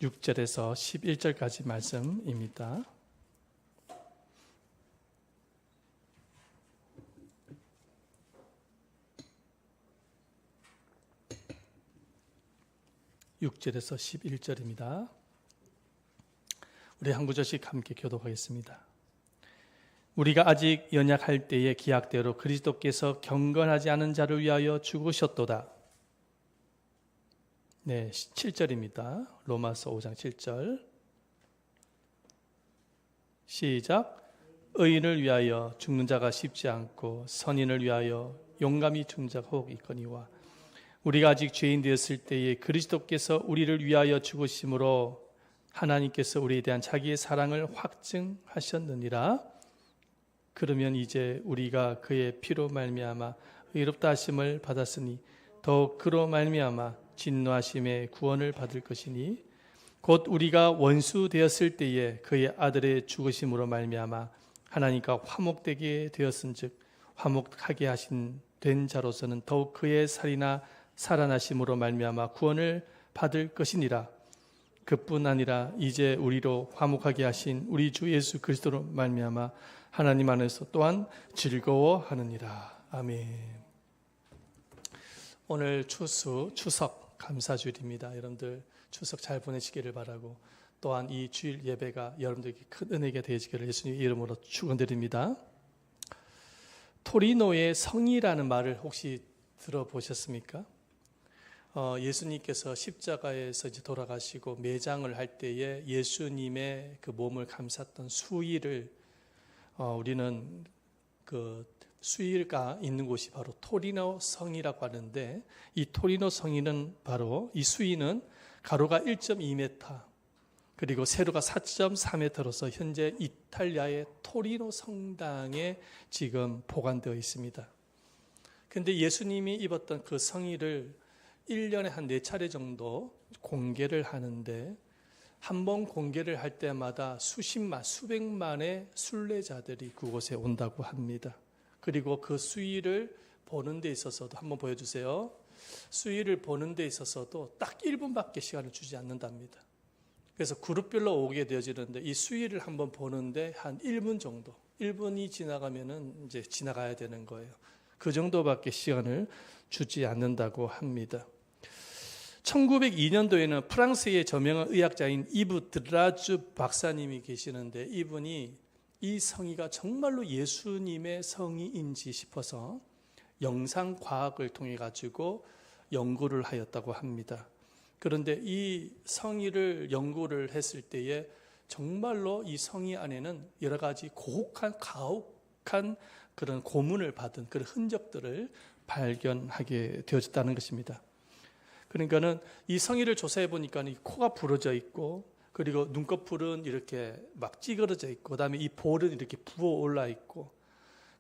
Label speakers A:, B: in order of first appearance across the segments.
A: 6절에서 11절까지 말씀입니다. (6절에서 11절입니다) 우리 한 구절씩 함께 교독하겠습니다. 우리가 아직 연약할 때의 기약대로 그리스도께서 경건하지 않은 자를 위하여 죽으셨도다. 네, 7절입니다. 로마서 5장 7절. 시작. 의인을 위하여 죽는 자가 쉽지 않고 선인을 위하여 용감히 죽는 자가 혹 있거니와 우리가 아직 죄인 되었을 때에 그리스도께서 우리를 위하여 죽으심으로 하나님께서 우리에 대한 자기의 사랑을 확증하셨느니라. 그러면 이제 우리가 그의 피로 말미암아 의롭다 하심을 받았으니 더욱 그로 말미암아 진노하심의 구원을 받을 것이니 곧 우리가 원수 되었을 때에 그의 아들의 죽으심으로 말미암아 하나님과 화목되게 되었은즉 화목하게 하신 된 자로서는 더욱 그의 살이나 살아나심으로 말미암아 구원을 받을 것이니라. 그뿐 아니라 이제 우리로 화목하게 하신 우리 주 예수 그리스도로 말미암아 하나님 안에서 또한 즐거워하느니라. 아멘. 오늘 추석 감사주일입니다. 여러분들 추석 잘 보내시기를 바라고 또한 이 주일 예배가 여러분들에게 큰 은혜가 되시기를 예수님 이름으로 축원드립니다. 토리노의 성이라는 말을 혹시 들어보셨습니까? 예수님께서 십자가에서 이제 돌아가시고 매장을 할 때에 예수님의 그 몸을 감쌌던 수의를 우리는 그 수의가 있는 곳이 바로 토리노 성이라고 하는데 이 토리노 성이는 바로 이 수의는 가로가 1.2m 그리고 세로가 4.4m로서 현재 이탈리아의 토리노 성당에 지금 보관되어 있습니다. 그런데 예수님이 입었던 그 성의를 1년에 한 4차례 정도 공개를 하는데 한 번 공개를 할 때마다 수십만, 수백만의 순례자들이 그곳에 온다고 합니다. 그리고 그 수위를 보는 데 있어서도 한번 보여주세요. 수위를 보는 데 있어서도 딱 1분밖에 시간을 주지 않는답니다. 그래서 그룹별로 오게 되어지는데 이 수위를 한번 보는데 한 1분 정도, 1분이 지나가면은 이제 지나가야 되는 거예요. 그 정도밖에 시간을 주지 않는다고 합니다. 1902년도에는 프랑스의 저명한 의학자인 이브 드라주 박사님이 계시는데 이분이 이 성의가 정말로 예수님의 성의인지 싶어서 영상과학을 통해 가지고 연구를 하였다고 합니다. 그런데 이 성의를 연구를 했을 때에 정말로 이 성의 안에는 여러 가지 가혹한 그런 고문을 받은 그런 흔적들을 발견하게 되어졌다는 것입니다. 그러니까는 이 성의를 조사해 보니까 이 코가 부러져 있고 그리고 눈꺼풀은 이렇게 막 찌그러져 있고 그다음에 이 볼은 이렇게 부어 올라 있고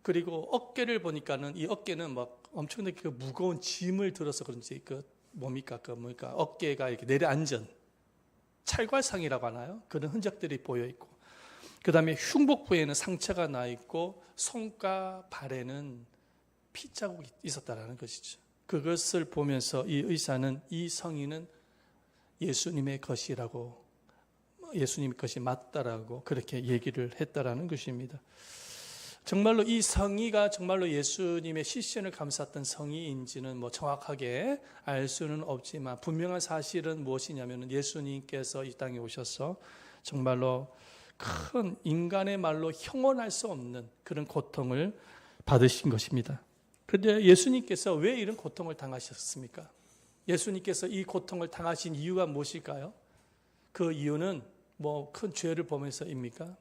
A: 그리고 어깨를 보니까는 이 어깨는 막 엄청나게 그 무거운 짐을 들어서 그런지 어깨가 이렇게 내려앉은 찰괄상이라고 하나요? 그런 흔적들이 보여 있고 그다음에 흉복부에는 상처가 나 있고 손과 발에는 피자국이 있었다라는 것이죠. 그것을 보면서 이 의사는 이 성의는 예수님의 것이라고 예수님의 것이 맞다라고 그렇게 얘기를 했다라는 것입니다. 정말로 이 성의가 정말로 예수님의 시신을 감쌌던 성의인지는 정확하게 알 수는 없지만 분명한 사실은 무엇이냐면 예수님께서 이 땅에 오셔서 정말로 큰 인간의 말로 형언할 수 없는 그런 고통을 받으신 것입니다. 그런데 예수님께서 왜 이런 고통을 당하셨습니까? 예수님께서 이 고통을 당하신 이유가 무엇일까요? 그 이유는 큰 죄를 보면서입니까?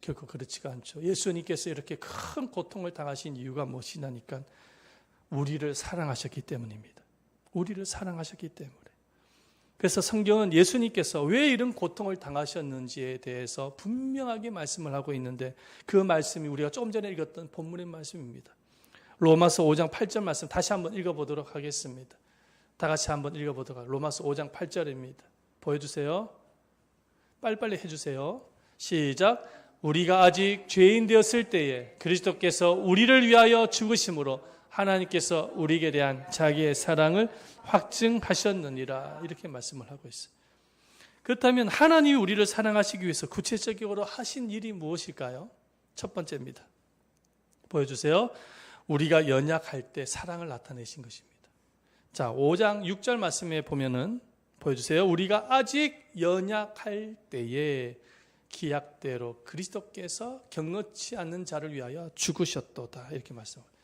A: 결코 그렇지가 않죠. 예수님께서 이렇게 큰 고통을 당하신 이유가 무엇이냐니까 우리를 사랑하셨기 때문입니다. 우리를 사랑하셨기 때문에. 그래서 성경은 예수님께서 왜 이런 고통을 당하셨는지에 대해서 분명하게 말씀을 하고 있는데 그 말씀이 우리가 조금 전에 읽었던 본문의 말씀입니다. 로마서 5장 8절 말씀 다시 한번 읽어보도록 하겠습니다. 다 같이 한번 읽어보도록 하겠습니다. 로마서 5장 8절입니다. 보여주세요. 빨리빨리 해주세요. 시작. 우리가 아직 죄인 되었을 때에 그리스도께서 우리를 위하여 죽으심으로 하나님께서 우리에게 대한 자기의 사랑을 확증하셨느니라 이렇게 말씀을 하고 있어요. 그렇다면 하나님이 우리를 사랑하시기 위해서 구체적으로 하신 일이 무엇일까요? 첫 번째입니다. 보여주세요. 우리가 연약할 때 사랑을 나타내신 것입니다. 자, 5장 6절 말씀에 보면은 보여주세요. 우리가 아직 연약할 때에 기약대로 그리스도께서 경건치 않는 자를 위하여 죽으셨도다. 이렇게 말씀합니다.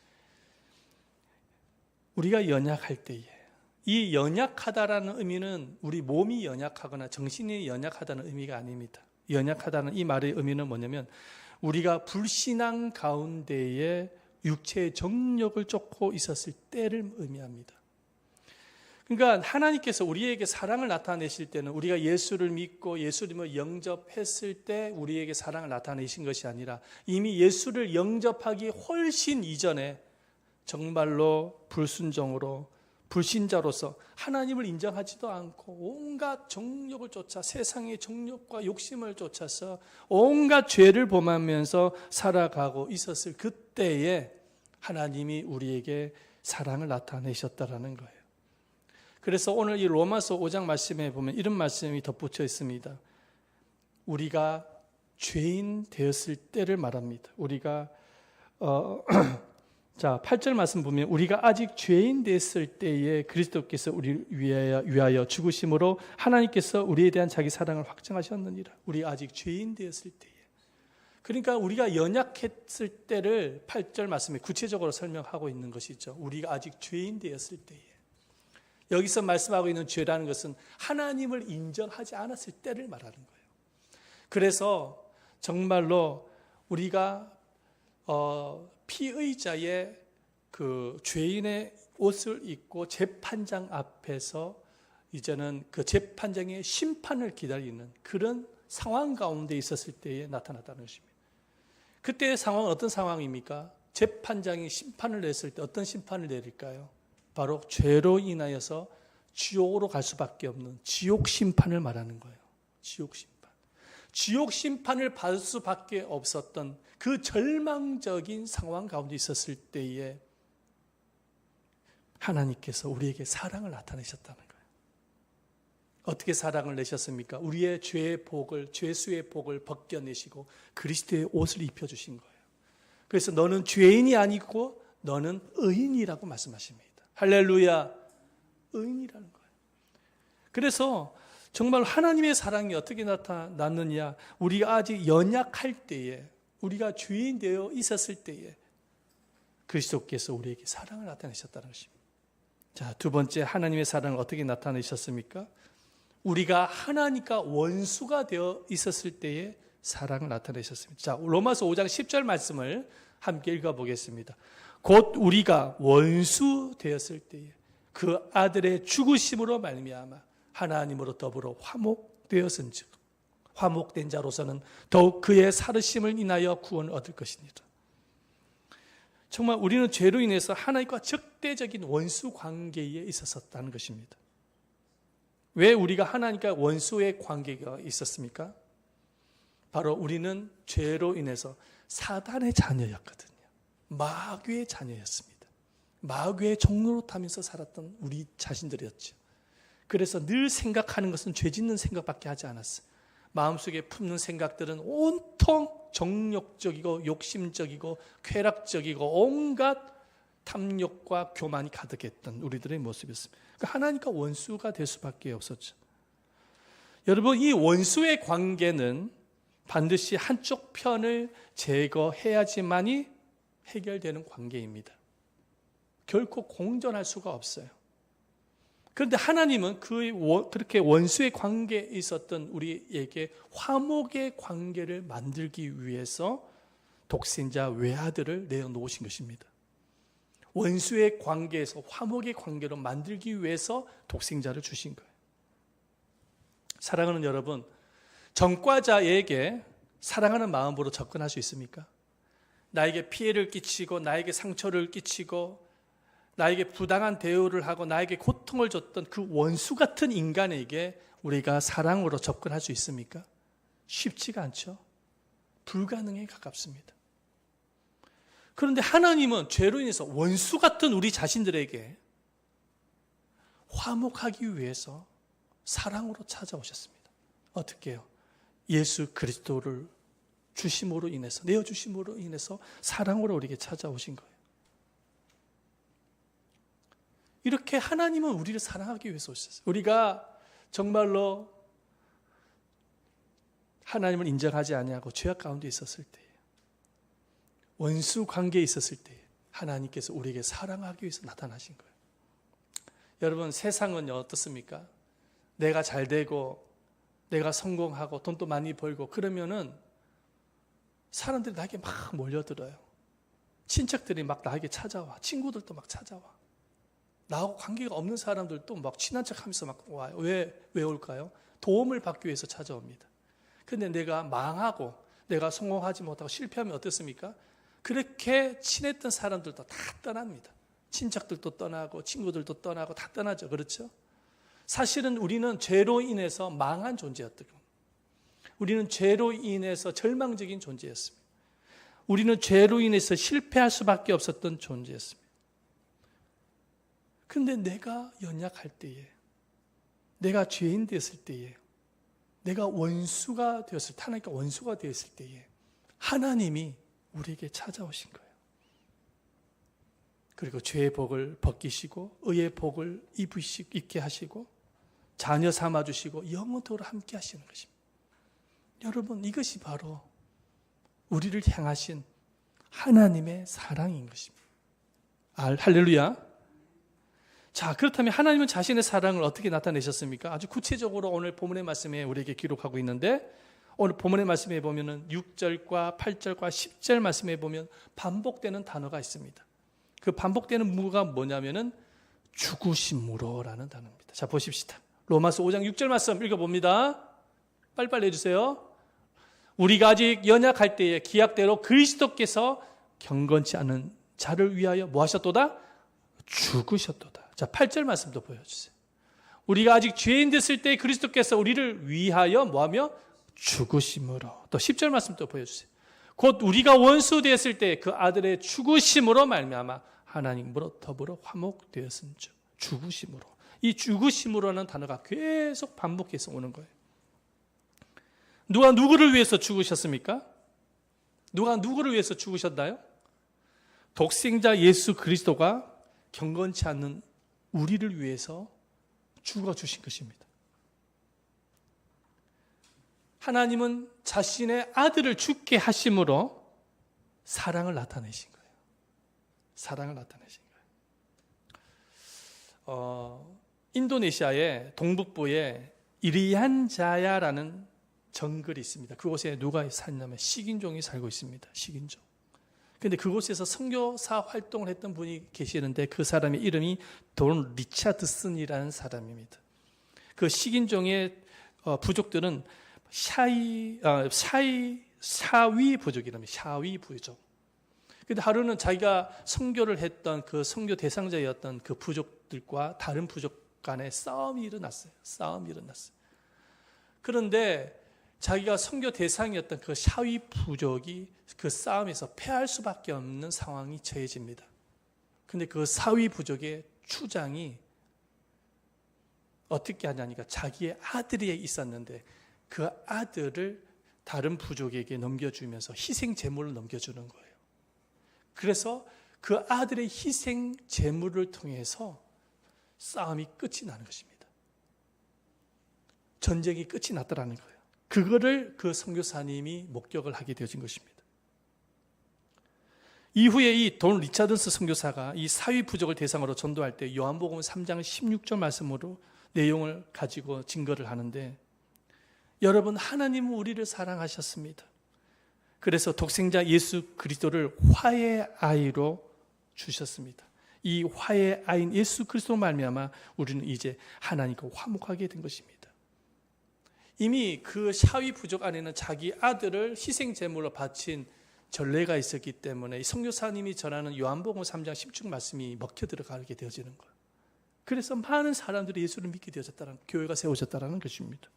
A: 우리가 연약할 때에, 이 연약하다라는 의미는 우리 몸이 연약하거나 정신이 연약하다는 의미가 아닙니다. 연약하다는 이 말의 의미는 뭐냐면 우리가 불신앙 가운데에 육체의 정욕을 쫓고 있었을 때를 의미합니다. 그러니까 하나님께서 우리에게 사랑을 나타내실 때는 우리가 예수를 믿고 예수님을 영접했을 때 우리에게 사랑을 나타내신 것이 아니라 이미 예수를 영접하기 훨씬 이전에 정말로 불순종으로 불신자로서 하나님을 인정하지도 않고 온갖 정욕을 쫓아 세상의 정욕과 욕심을 쫓아서 온갖 죄를 범하면서 살아가고 있었을 그때에 하나님이 우리에게 사랑을 나타내셨다라는 거예요. 그래서 오늘 이 로마서 5장 말씀에 보면 이런 말씀이 덧붙여 있습니다. 우리가 죄인 되었을 때를 말합니다. 우리가 자, 8절 말씀 보면 우리가 아직 죄인 됐을 때에 그리스도께서 우리를 위하여 죽으심으로 하나님께서 우리에 대한 자기 사랑을 확증하셨느니라. 우리 아직 죄인 되었을 때에. 그러니까 우리가 연약했을 때를 8절 말씀에 구체적으로 설명하고 있는 것이죠. 우리가 아직 죄인 되었을 때에. 여기서 말씀하고 있는 죄라는 것은 하나님을 인정하지 않았을 때를 말하는 거예요. 그래서 정말로 우리가 피의자의 그 죄인의 옷을 입고 재판장 앞에서 이제는 그 재판장의 심판을 기다리는 그런 상황 가운데 있었을 때에 나타났다는 것입니다. 그때의 상황은 어떤 상황입니까? 재판장이 심판을 냈을 때 어떤 심판을 내릴까요? 바로 죄로 인하여서 지옥으로 갈 수밖에 없는 지옥 심판을 말하는 거예요. 지옥 심판. 지옥 심판을 받을 수밖에 없었던 그 절망적인 상황 가운데 있었을 때에 하나님께서 우리에게 사랑을 나타내셨다는 거예요. 어떻게 사랑을 내셨습니까? 우리의 죄의 복을, 죄수의 복을 벗겨내시고 그리스도의 옷을 입혀주신 거예요. 그래서 너는 죄인이 아니고 너는 의인이라고 말씀하십니다. 할렐루야, 의인이라는 거예요. 그래서 정말 하나님의 사랑이 어떻게 나타났느냐, 우리가 아직 연약할 때에, 우리가 죄인 되어 있었을 때에 그리스도께서 우리에게 사랑을 나타내셨다는 것입니다. 자, 두 번째, 하나님의 사랑을 어떻게 나타내셨습니까? 우리가 하나님과 원수가 되어 있었을 때에 사랑을 나타내셨습니다. 자, 로마서 5장 10절 말씀을 함께 읽어보겠습니다. 곧 우리가 원수 되었을 때에 그 아들의 죽으심으로 말미암아 하나님으로 더불어 화목되었은즉 화목된 자로서는 더욱 그의 살으심을 인하여 구원을 얻을 것이니라. 정말 우리는 죄로 인해서 하나님과 적대적인 원수 관계에 있었다는 것입니다. 왜 우리가 하나님과 원수의 관계가 있었습니까? 바로 우리는 죄로 인해서 사단의 자녀였거든요. 마귀의 자녀였습니다. 마귀의 종로로 타면서 살았던 우리 자신들이었죠. 그래서 늘 생각하는 것은 죄 짓는 생각밖에 하지 않았어요. 마음속에 품는 생각들은 온통 정욕적이고 욕심적이고 쾌락적이고 온갖 탐욕과 교만이 가득했던 우리들의 모습이었습니다. 그러니까 하나님과 원수가 될 수밖에 없었죠. 여러분, 이 원수의 관계는 반드시 한쪽 편을 제거해야지만이 해결되는 관계입니다. 결코 공존할 수가 없어요. 그런데 하나님은 그렇게 원수의 관계에 있었던 우리에게 화목의 관계를 만들기 위해서 독생자 외아들을 내어놓으신 것입니다. 원수의 관계에서 화목의 관계로 만들기 위해서 독생자를 주신 거예요. 사랑하는 여러분, 전과자에게 사랑하는 마음으로 접근할 수 있습니까? 나에게 피해를 끼치고 나에게 상처를 끼치고 나에게 부당한 대우를 하고 나에게 고통을 줬던 그 원수 같은 인간에게 우리가 사랑으로 접근할 수 있습니까? 쉽지가 않죠. 불가능에 가깝습니다. 그런데 하나님은 죄로 인해서 원수 같은 우리 자신들에게 화목하기 위해서 사랑으로 찾아오셨습니다. 어떻게 해요? 예수 그리스도를 주심으로 인해서, 내어주심으로 인해서 사랑으로 우리에게 찾아오신 거예요. 이렇게 하나님은 우리를 사랑하기 위해서 오셨어요. 우리가 정말로 하나님을 인정하지 아니하고 죄악 가운데 있었을 때, 원수 관계에 있었을 때 하나님께서 우리에게 사랑하기 위해서 나타나신 거예요. 여러분, 세상은 어떻습니까? 내가 잘 되고 내가 성공하고 돈도 많이 벌고 그러면은 사람들이 나에게 막 몰려들어요. 친척들이 막 나에게 찾아와. 친구들도 막 찾아와. 나하고 관계가 없는 사람들도 막 친한 척하면서 막 와요. 왜 올까요? 도움을 받기 위해서 찾아옵니다. 근데 내가 망하고 내가 성공하지 못하고 실패하면 어떻습니까? 그렇게 친했던 사람들도 다 떠납니다. 친척들도 떠나고 친구들도 떠나고 다 떠나죠. 그렇죠? 사실은 우리는 죄로 인해서 망한 존재였던 겁니다. 우리는 죄로 인해서 절망적인 존재였습니다. 우리는 죄로 인해서 실패할 수밖에 없었던 존재였습니다. 그런데 내가 연약할 때에, 내가 죄인 되었을 때에, 내가 원수가 되었을 때, 하나님과 원수가 되었을 때에 하나님이 우리에게 찾아오신 거예요. 그리고 죄의 복을 벗기시고 의의 복을 입게 하시고 자녀 삼아주시고 영원토록 함께 하시는 것입니다. 여러분, 이것이 바로 우리를 향하신 하나님의 사랑인 것입니다. 할렐루야. 자, 그렇다면 하나님은 자신의 사랑을 어떻게 나타내셨습니까? 아주 구체적으로 오늘 본문의 말씀에 우리에게 기록하고 있는데, 오늘 본문의 말씀에 보면은 6절과 8절과 10절 말씀에 보면 반복되는 단어가 있습니다. 그 반복되는 무가 뭐냐면은 죽으심으로라는 단어입니다. 자, 보십시다. 로마서 5장 6절 말씀 읽어봅니다. 빨리빨리 해주세요. 우리가 아직 연약할 때에 기약대로 그리스도께서 경건치 않은 자를 위하여 뭐 하셨도다? 죽으셨도다. 자, 8절 말씀도 보여주세요. 우리가 아직 죄인 됐을 때 그리스도께서 우리를 위하여 뭐하며? 죽으심으로. 또 10절 말씀도 보여주세요. 곧 우리가 원수 되었을 때 그 아들의 죽으심으로 말미암아 하나님으로 더불어 화목되었은 줄. 죽으심으로. 이 죽으심으로라는 단어가 계속 반복해서 오는 거예요. 누가 누구를 위해서 죽으셨습니까? 누가 누구를 위해서 죽으셨나요? 독생자 예수 그리스도가 경건치 않는 우리를 위해서 죽어주신 것입니다. 하나님은 자신의 아들을 죽게 하심으로 사랑을 나타내신 거예요. 사랑을 나타내신 거예요. 인도네시아의 동북부에 이리안자야라는 정글이 있습니다. 그곳에 누가 살냐면 식인종이 살고 있습니다. 식인종. 근데 그곳에서 선교사 활동을 했던 분이 계시는데 그 사람의 이름이 돈 리차드슨이라는 사람입니다. 그 식인종의 부족들은 샤위 부족이랍니다. 샤위 부족. 근데 하루는 자기가 선교를 했던 그 선교 대상자였던 그 부족들과 다른 부족 간에 싸움이 일어났어요. 그런데 자기가 선교 대상이었던 그 샤위 부족이 그 싸움에서 패할 수밖에 없는 상황이 처해집니다. 근데 그 사위 부족의 추장이 어떻게 하냐니까 자기의 아들이 있었는데 그 아들을 다른 부족에게 넘겨주면서 희생 제물을 넘겨주는 거예요. 그래서 그 아들의 희생 제물을 통해서 싸움이 끝이 나는 것입니다. 전쟁이 끝이 났더라는 거예요. 그거를 그 선교사님이 목격을 하게 되어진 것입니다. 이후에 이 돈 리차드스 선교사가 이 사위 부족을 대상으로 전도할 때 요한복음 3장 16절 말씀으로 내용을 가지고 증거를 하는데, 여러분, 하나님은 우리를 사랑하셨습니다. 그래서 독생자 예수 그리스도를 화해의 아이로 주셨습니다. 이 화해의 아이인 예수 그리스도 말미암아 우리는 이제 하나님과 화목하게 된 것입니다. 이미 그 샤위 부족 안에는 자기 아들을 희생 제물로 바친 전례가 있었기 때문에 선교사님이 전하는 요한복음 3장 10절 말씀이 먹혀 들어가게 되어지는 거예요. 그래서 많은 사람들이 예수를 믿게 되어졌다는, 교회가 세워졌다는 것입니다.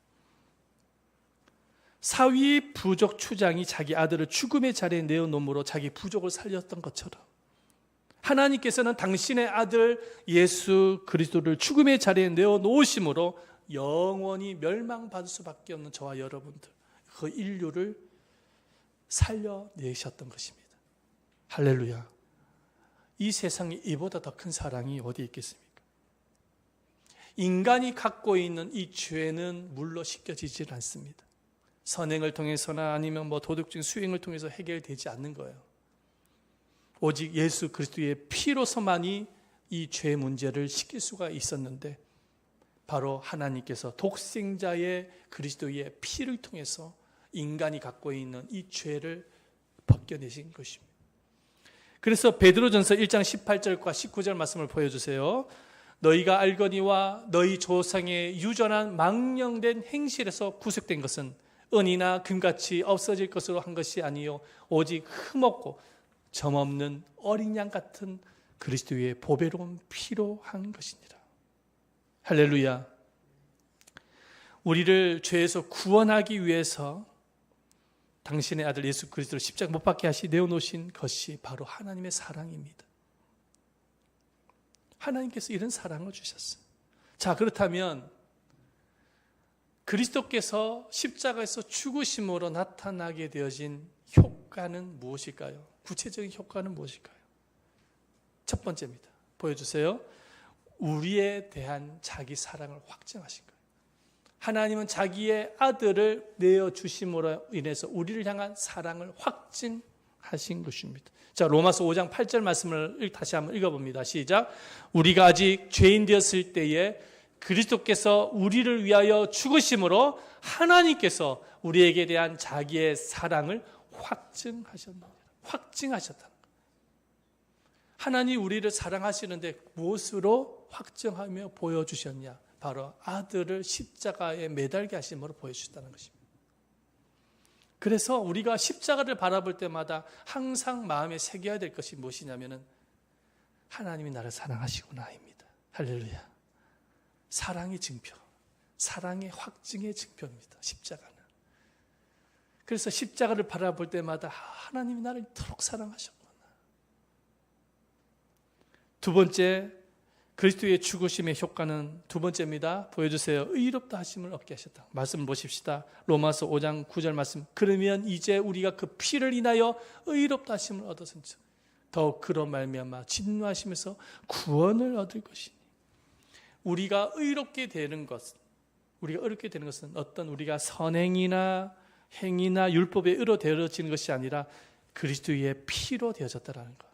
A: 사위 부족 추장이 자기 아들을 죽음의 자리에 내어놓음으로 자기 부족을 살렸던 것처럼 하나님께서는 당신의 아들 예수 그리스도를 죽음의 자리에 내어놓으심으로 영원히 멸망받을 수밖에 없는 저와 여러분들, 그 인류를 살려내셨던 것입니다. 할렐루야. 이 세상에 이보다 더 큰 사랑이 어디 있겠습니까? 인간이 갖고 있는 이 죄는 물로 씻겨지질 않습니다. 선행을 통해서나 아니면 도덕적인 수행을 통해서 해결되지 않는 거예요. 오직 예수 그리스도의 피로서만이 이 죄 문제를 씻길 수가 있었는데, 바로 하나님께서 독생자의 그리스도의 피를 통해서 인간이 갖고 있는 이 죄를 벗겨내신 것입니다. 그래서 베드로전서 1장 18절과 19절 말씀을 보여주세요. 너희가 알거니와 너희 조상의 유전한 망령된 행실에서 구속된 것은 은이나 금같이 없어질 것으로 한 것이 아니요 오직 흠없고 점없는 어린 양 같은 그리스도의 보배로운 피로 한 것이니라. 할렐루야. 우리를 죄에서 구원하기 위해서 당신의 아들 예수 그리스도를 십자가 못 박게 하시 내어놓으신 것이 바로 하나님의 사랑입니다. 하나님께서 이런 사랑을 주셨어요. 자, 그렇다면 그리스도께서 십자가에서 죽으심으로 나타나게 되어진 효과는 무엇일까요? 구체적인 효과는 무엇일까요? 첫 번째입니다. 보여주세요. 우리에 대한 자기 사랑을 확증하신 거예요. 하나님은 자기의 아들을 내어주심으로 인해서 우리를 향한 사랑을 확증하신 것입니다. 자, 로마서 5장 8절 말씀을 다시 한번 읽어봅니다. 시작. 우리가 아직 죄인 되었을 때에 그리스도께서 우리를 위하여 죽으심으로 하나님께서 우리에게 대한 자기의 사랑을 확증하셨다. 확증하셨다는 거예요. 하나님 우리를 사랑하시는데 무엇으로 확증하며 보여주셨냐? 바로 아들을 십자가에 매달게 하심으로 보여주셨다는 것입니다. 그래서 우리가 십자가를 바라볼 때마다 항상 마음에 새겨야 될 것이 무엇이냐면은 하나님이 나를 사랑하시구나입니다. 할렐루야. 사랑의 증표, 사랑의 확증의 증표입니다. 십자가는. 그래서 십자가를 바라볼 때마다 하나님이 나를 이토록 사랑하셨구나. 두 번째, 그리스도의 죽으심의 효과는 두 번째입니다. 보여주세요. 의롭다 하심을 얻게 하셨다. 말씀 보십시다. 로마서 5장 9절 말씀. 그러면 이제 우리가 그 피를 인하여 의롭다 하심을 얻었은즉 더욱 그로 말미암아 진노하시면서 구원을 얻을 것이니. 우리가 의롭게 되는 것은 어떤 우리가 선행이나 행위나 율법에 의로 되어지는 것이 아니라 그리스도의 피로 되어졌다라는 것.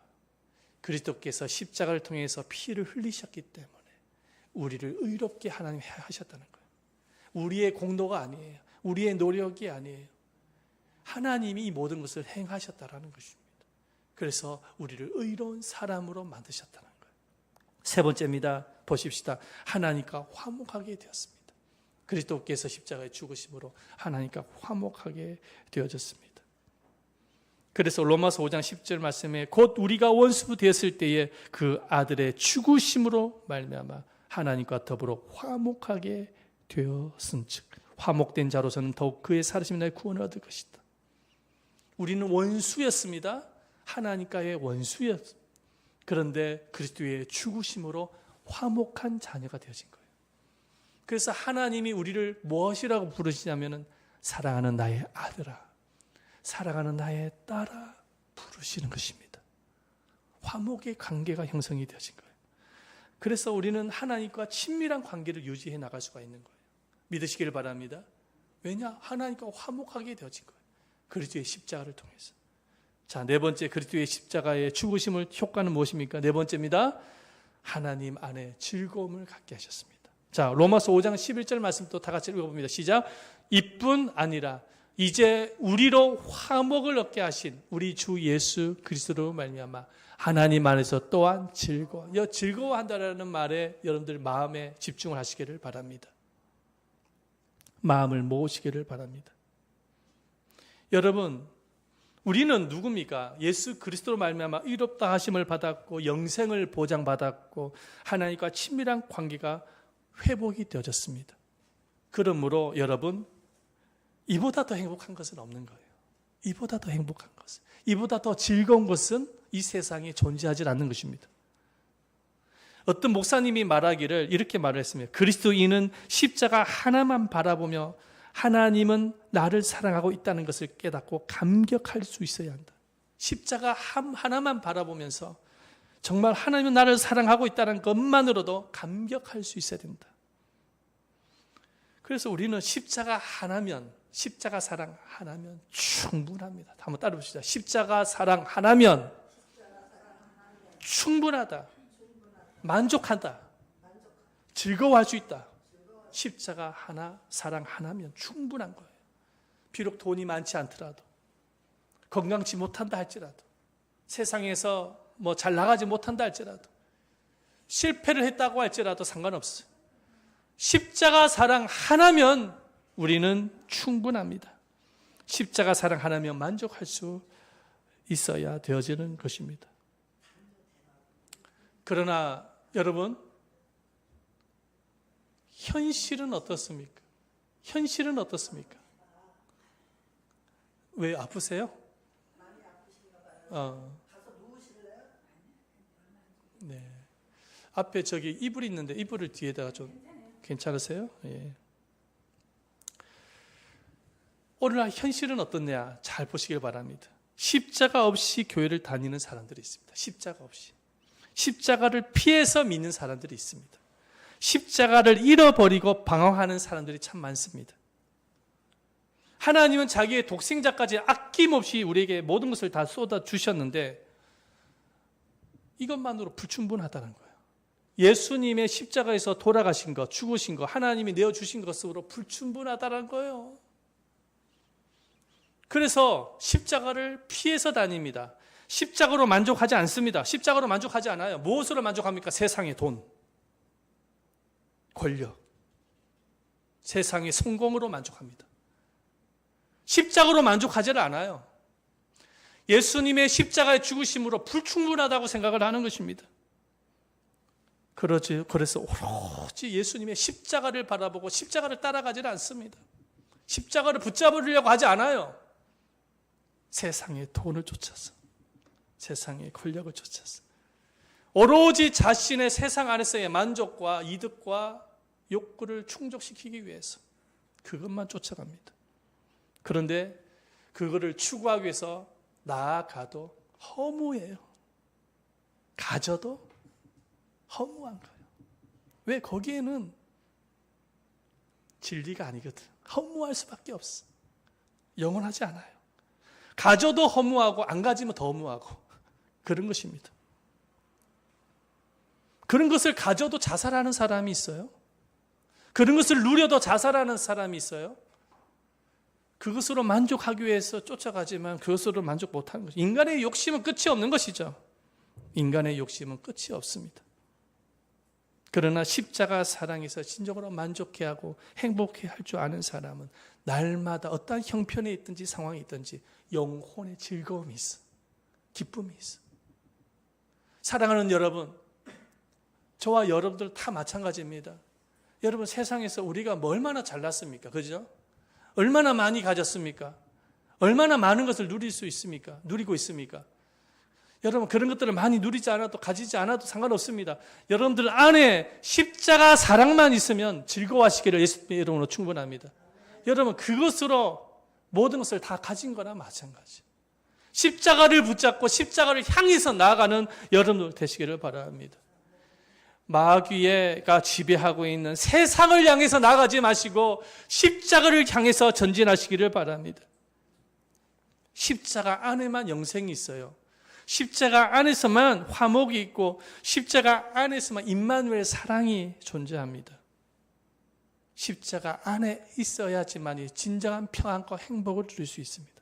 A: 그리스도께서 십자가를 통해서 피를 흘리셨기 때문에 우리를 의롭게 하나님 하셨다는 거예요. 우리의 공로가 아니에요. 우리의 노력이 아니에요. 하나님이 이 모든 것을 행하셨다라는 것입니다. 그래서 우리를 의로운 사람으로 만드셨다는 거예요. 세 번째입니다. 보십시다. 하나님과 화목하게 되었습니다. 그리스도께서 십자가에 죽으심으로 하나님과 화목하게 되어졌습니다. 그래서 로마서 5장 10절 말씀에 곧 우리가 원수 되었을 때에 그 아들의 죽으심으로 말미암아 하나님과 더불어 화목하게 되었은즉 화목된 자로서는 더욱 그의 살으심이 나의 구원을 얻을 것이다. 우리는 원수였습니다. 하나님과의 원수였습니다. 그런데 그리스도의 죽으심으로 화목한 자녀가 되어진 거예요. 그래서 하나님이 우리를 무엇이라고 부르시냐면은 사랑하는 나의 아들아, 사랑하는 나의 딸아 부르시는 것입니다. 화목의 관계가 형성이 되어진 거예요. 그래서 우리는 하나님과 친밀한 관계를 유지해 나갈 수가 있는 거예요. 믿으시기를 바랍니다. 왜냐? 하나님과 화목하게 되어진 거예요. 그리스도의 십자가를 통해서. 자, 네 번째, 그리스도의 십자가의 죽으심의 효과는 무엇입니까? 네 번째입니다. 하나님 안에 즐거움을 갖게 하셨습니다. 자, 로마서 5장 11절 말씀 또 다 같이 읽어봅니다. 시작. 이뿐 아니라 이제 우리로 화목을 얻게 하신 우리 주 예수 그리스도로 말미암아 하나님 안에서 또한 즐거워한다라는 말에 여러분들 마음에 집중을 하시기를 바랍니다. 마음을 모으시기를 바랍니다. 여러분, 우리는 누굽니까? 예수 그리스도로 말미암아 의롭다 하심을 받았고 영생을 보장받았고 하나님과 친밀한 관계가 회복이 되어졌습니다. 그러므로 여러분, 이보다 더 행복한 것은 없는 거예요. 이보다 더 행복한 것은, 이보다 더 즐거운 것은 이 세상에 존재하지 않는 것입니다. 어떤 목사님이 말하기를 이렇게 말을 했습니다. 그리스도인은 십자가 하나만 바라보며 하나님은 나를 사랑하고 있다는 것을 깨닫고 감격할 수 있어야 한다. 십자가 하나만 바라보면서 정말 하나님은 나를 사랑하고 있다는 것만으로도 감격할 수 있어야 된다. 그래서 우리는 십자가 하나면, 십자가 사랑 하나면 충분합니다. 한번 따라 보시죠. 십자가 사랑 하나면 충분하다. 만족한다. 즐거워할 수 있다. 십자가 하나, 사랑 하나면 충분한 거예요. 비록 돈이 많지 않더라도, 건강치 못한다 할지라도, 세상에서 뭐 잘 나가지 못한다 할지라도, 실패를 했다고 할지라도 상관없어요. 십자가 사랑 하나면 우리는 충분합니다. 십자가 사랑 하나면 만족할 수 있어야 되어지는 것입니다. 그러나 여러분, 현실은 어떻습니까? 현실은 어떻습니까? 왜 아프세요?
B: 많이 아프신가 봐요. 가서 누우실래요?
A: 네. 앞에 저기 이불 있는데 이불을 뒤에다가 좀 괜찮으세요? 예. 오늘날 현실은 어떻냐? 잘 보시길 바랍니다. 십자가 없이 교회를 다니는 사람들이 있습니다. 십자가 없이. 십자가를 피해서 믿는 사람들이 있습니다. 십자가를 잃어버리고 방황하는 사람들이 참 많습니다. 하나님은 자기의 독생자까지 아낌없이 우리에게 모든 것을 다 쏟아 주셨는데 이것만으로 불충분하다는 거예요. 예수님의 십자가에서 돌아가신 것, 죽으신 것, 하나님이 내어주신 것으로 불충분하다는 거예요. 그래서 십자가를 피해서 다닙니다. 십자가로 만족하지 않습니다. 십자가로 만족하지 않아요. 무엇으로 만족합니까? 세상의 돈, 권력, 세상의 성공으로 만족합니다. 십자가로 만족하지를 않아요. 예수님의 십자가의 죽으심으로 불충분하다고 생각을 하는 것입니다. 그래서 오로지 예수님의 십자가를 바라보고 십자가를 따라가지는 않습니다. 십자가를 붙잡으려고 하지 않아요. 세상의 돈을 쫓아서, 세상의 권력을 쫓아서, 오로지 자신의 세상 안에서의 만족과 이득과 욕구를 충족시키기 위해서 그것만 쫓아갑니다. 그런데 그거를 추구하기 위해서 나아가도 허무해요. 가져도 허무한 거예요. 왜? 거기에는 진리가 아니거든. 허무할 수밖에 없어. 영원하지 않아요. 가져도 허무하고 안 가지면 더 허무하고 그런 것입니다. 그런 것을 가져도 자살하는 사람이 있어요. 그런 것을 누려도 자살하는 사람이 있어요. 그것으로 만족하기 위해서 쫓아가지만 그것으로 만족 못하는 것이죠. 인간의 욕심은 끝이 없는 것이죠. 인간의 욕심은 끝이 없습니다. 그러나 십자가 사랑에서 진정으로 만족해 하고 행복해 할 줄 아는 사람은 날마다 어떠한 형편에 있든지 상황에 있든지 영혼의 즐거움이 있어. 기쁨이 있어. 사랑하는 여러분, 저와 여러분들 다 마찬가지입니다. 여러분, 세상에서 우리가 뭐 얼마나 잘났습니까? 그죠? 얼마나 많이 가졌습니까? 얼마나 많은 것을 누릴 수 있습니까? 누리고 있습니까? 여러분, 그런 것들을 많이 누리지 않아도 가지지 않아도 상관없습니다. 여러분들 안에 십자가 사랑만 있으면 즐거워하시기를 예수님의 이름으로 충분합니다. 여러분, 그것으로 모든 것을 다 가진 거나 마찬가지. 십자가를 붙잡고 십자가를 향해서 나아가는 여러분들 되시기를 바랍니다. 마귀가 지배하고 있는 세상을 향해서 나가지 마시고 십자가를 향해서 전진하시기를 바랍니다. 십자가 안에만 영생이 있어요. 십자가 안에서만 화목이 있고 십자가 안에서만 임마누엘 사랑이 존재합니다. 십자가 안에 있어야지만 진정한 평안과 행복을 누릴 수 있습니다.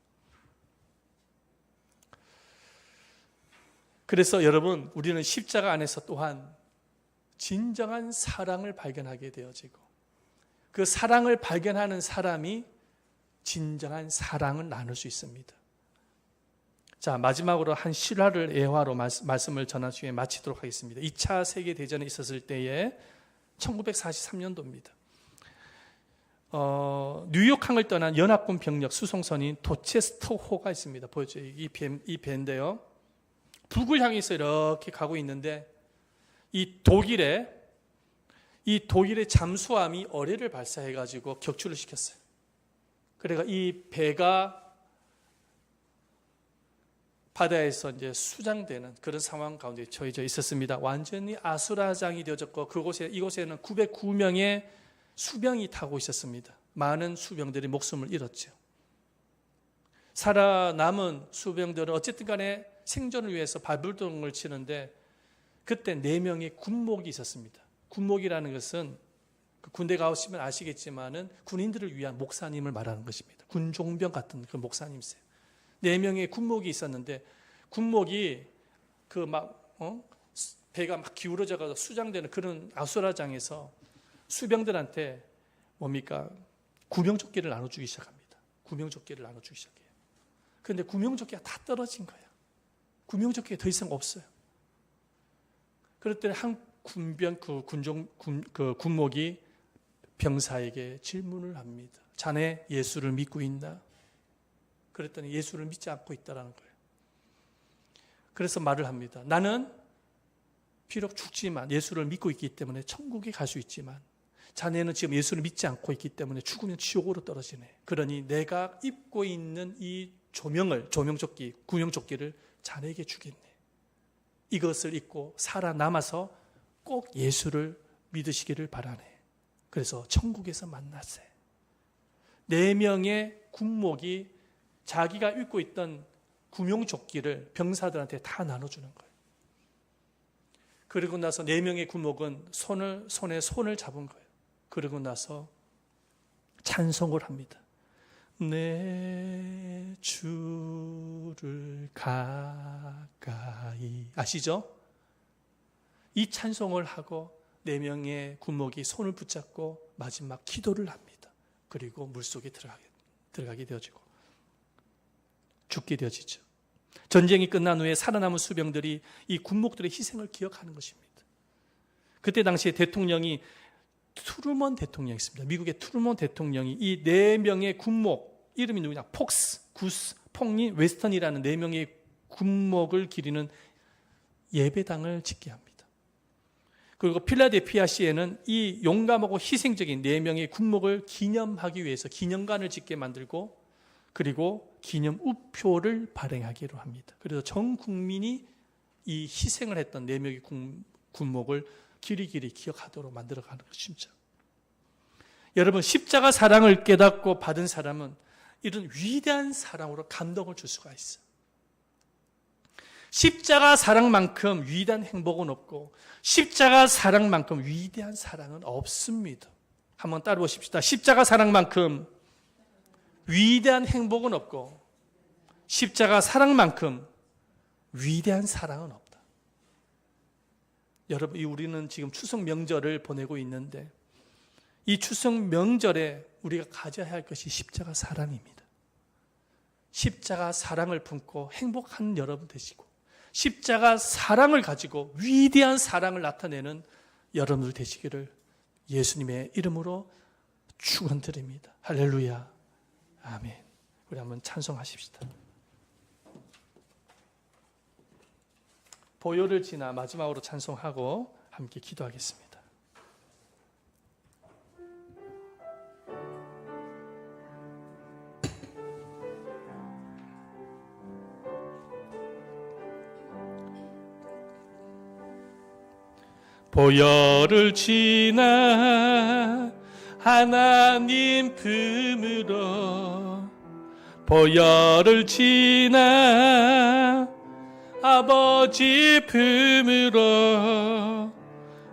A: 그래서 여러분, 우리는 십자가 안에서 또한 진정한 사랑을 발견하게 되어지고 그 사랑을 발견하는 사람이 진정한 사랑을 나눌 수 있습니다. 자, 마지막으로 한 실화를 예화로 말씀을 전한 후에 마치도록 하겠습니다. 2차 세계대전이 있었을 때에 1943년도입니다. 뉴욕항을 떠난 연합군 병력 수송선인 도체스터호가 있습니다. 보여줘요. 이 배인데요. 북을 향해서 이렇게 가고 있는데 이 독일의 잠수함이 어뢰를 발사해가지고 격추를 시켰어요. 그래가 이 배가 바다에서 이제 수장되는 그런 상황 가운데 처해져 있었습니다. 완전히 아수라장이 되어졌고 이곳에는 909명의 수병이 타고 있었습니다. 많은 수병들이 목숨을 잃었죠. 살아남은 수병들은 어쨌든 간에 생존을 위해서 발버둥을 치는데 그때 4명의 군목이 있었습니다. 군목이라는 것은 군대 가보시면 아시겠지만은 군인들을 위한 목사님을 말하는 것입니다. 군종병 같은 그 목사님이세요. 4명의 군목이 있었는데 군목이 배가 막 기울어져가지고 수장되는 그런 아수라장에서 수병들한테 뭡니까? 구명조끼를 나눠주기 시작합니다. 구명조끼를 나눠주기 시작해요. 그런데 구명조끼가 다 떨어진 거예요. 구명조끼가 더 이상 없어요. 그럴 때 한 군목이 병사에게 질문을 합니다. 자네 예수를 믿고 있나? 그랬더니 예수를 믿지 않고 있다라는 거예요. 그래서 말을 합니다. 나는 비록 죽지만 예수를 믿고 있기 때문에 천국에 갈 수 있지만 자네는 지금 예수를 믿지 않고 있기 때문에 죽으면 지옥으로 떨어지네. 그러니 내가 입고 있는 이 조명조끼, 구명조끼를 자네에게 주겠네. 이것을 입고 살아남아서 꼭 예수를 믿으시기를 바라네. 그래서 천국에서 만나세. 4명의 군목이 자기가 입고 있던 구명조끼를 병사들한테 다 나눠주는 거예요. 그리고 나서 4명의 군목은 손에 손을 잡은 거예요. 그러고 나서 찬송을 합니다. 내 주를 가까이. 아시죠? 이 찬송을 하고 4명의 군목이 손을 붙잡고 마지막 기도를 합니다. 그리고 물속에 들어가게 되어지고 죽게 되어지죠. 전쟁이 끝난 후에 살아남은 수병들이 이 군목들의 희생을 기억하는 것입니다. 그때 당시에 대통령이 트루먼 대통령이었습니다. 미국의 트루먼 대통령이 이 4명의 군목, 이름이 누구냐? 폭스, 구스, 폭리, 웨스턴이라는 4명의 군목을 기리는 예배당을 짓게 합니다. 그리고 필라델피아시에는 이 용감하고 희생적인 4명의 군목을 기념하기 위해서 기념관을 짓게 만들고 그리고 기념 우표를 발행하기로 합니다. 그래서 전 국민이 이 희생을 했던 4명의 군목을 길이길이 기억하도록 만들어가는 것입니다. 여러분, 십자가 사랑을 깨닫고 받은 사람은 이런 위대한 사랑으로 감동을 줄 수가 있어요. 십자가 사랑만큼 위대한 행복은 없고 십자가 사랑만큼 위대한 사랑은 없습니다. 한번 따라 보십시다. 십자가 사랑만큼 위대한 행복은 없고 십자가 사랑만큼 위대한 사랑은 없다. 여러분, 우리는 지금 추석 명절을 보내고 있는데 이 추석 명절에 우리가 가져야 할 것이 십자가 사랑입니다. 십자가 사랑을 품고 행복한 여러분 되시고 십자가 사랑을 가지고 위대한 사랑을 나타내는 여러분들 되시기를 예수님의 이름으로 축원드립니다. 할렐루야. 아멘. 우리 한번 찬송하십시다. 보혈을 지나 마지막으로 찬송하고 함께 기도하겠습니다. 보혈을 지나 하나님 품으로 보혈을 지나 아버지 품으로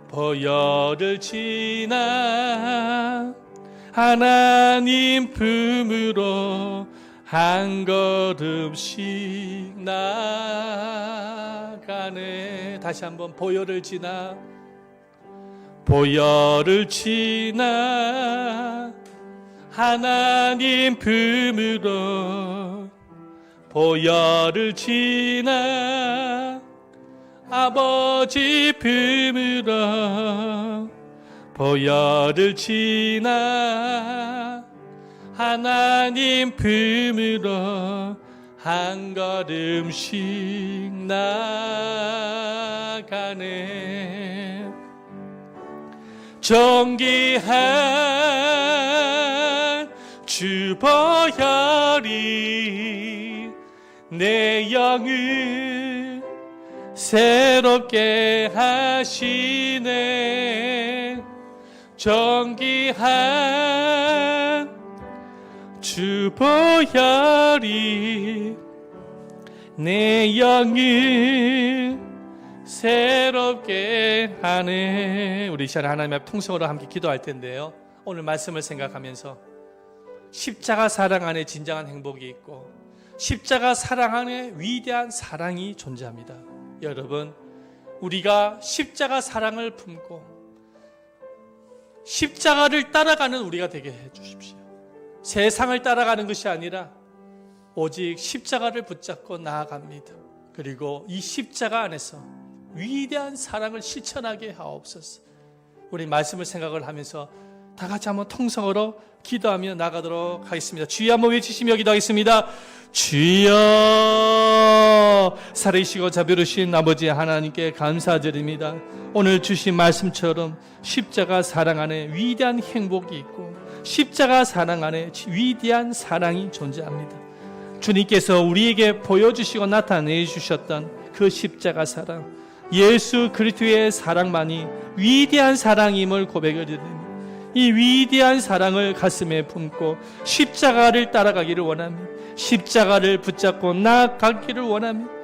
A: 보혈을 지나 하나님 품으로 한 걸음씩 나가네. 다시 한번 보혈을 지나 보혈을 지나 하나님 품으로 보혈을 지나 아버지 품으로 보혈을 지나 하나님 품으로 한 걸음씩 나가네. 정기한 주보혈이 내 영을 새롭게 하시네. 정기한 주보혈이 내 영을 새롭게 하네. 우리 이 시간에 하나님 앞 통성으로 함께 기도할 텐데요, 오늘 말씀을 생각하면서 십자가 사랑 안에 진정한 행복이 있고 십자가 사랑 안에 위대한 사랑이 존재합니다. 여러분, 우리가 십자가 사랑을 품고 십자가를 따라가는 우리가 되게 해주십시오. 세상을 따라가는 것이 아니라 오직 십자가를 붙잡고 나아갑니다. 그리고 이 십자가 안에서 위대한 사랑을 실천하게 하옵소서. 우리 말씀을 생각을 하면서 다 같이 한번 통성으로 기도하며 나가도록 하겠습니다. 주여 한번 외치시며 기도하겠습니다. 주여, 살아계시고 자비로우신 아버지 하나님께 감사드립니다. 오늘 주신 말씀처럼 십자가 사랑 안에 위대한 행복이 있고 십자가 사랑 안에 위대한 사랑이 존재합니다. 주님께서 우리에게 보여주시고 나타내 주셨던 그 십자가 사랑, 예수 그리스도의 사랑만이 위대한 사랑임을 고백을 드립니다. 이 위대한 사랑을 가슴에 품고 십자가를 따라가기를 원합니다. 십자가를 붙잡고 나아가기를 원합니다.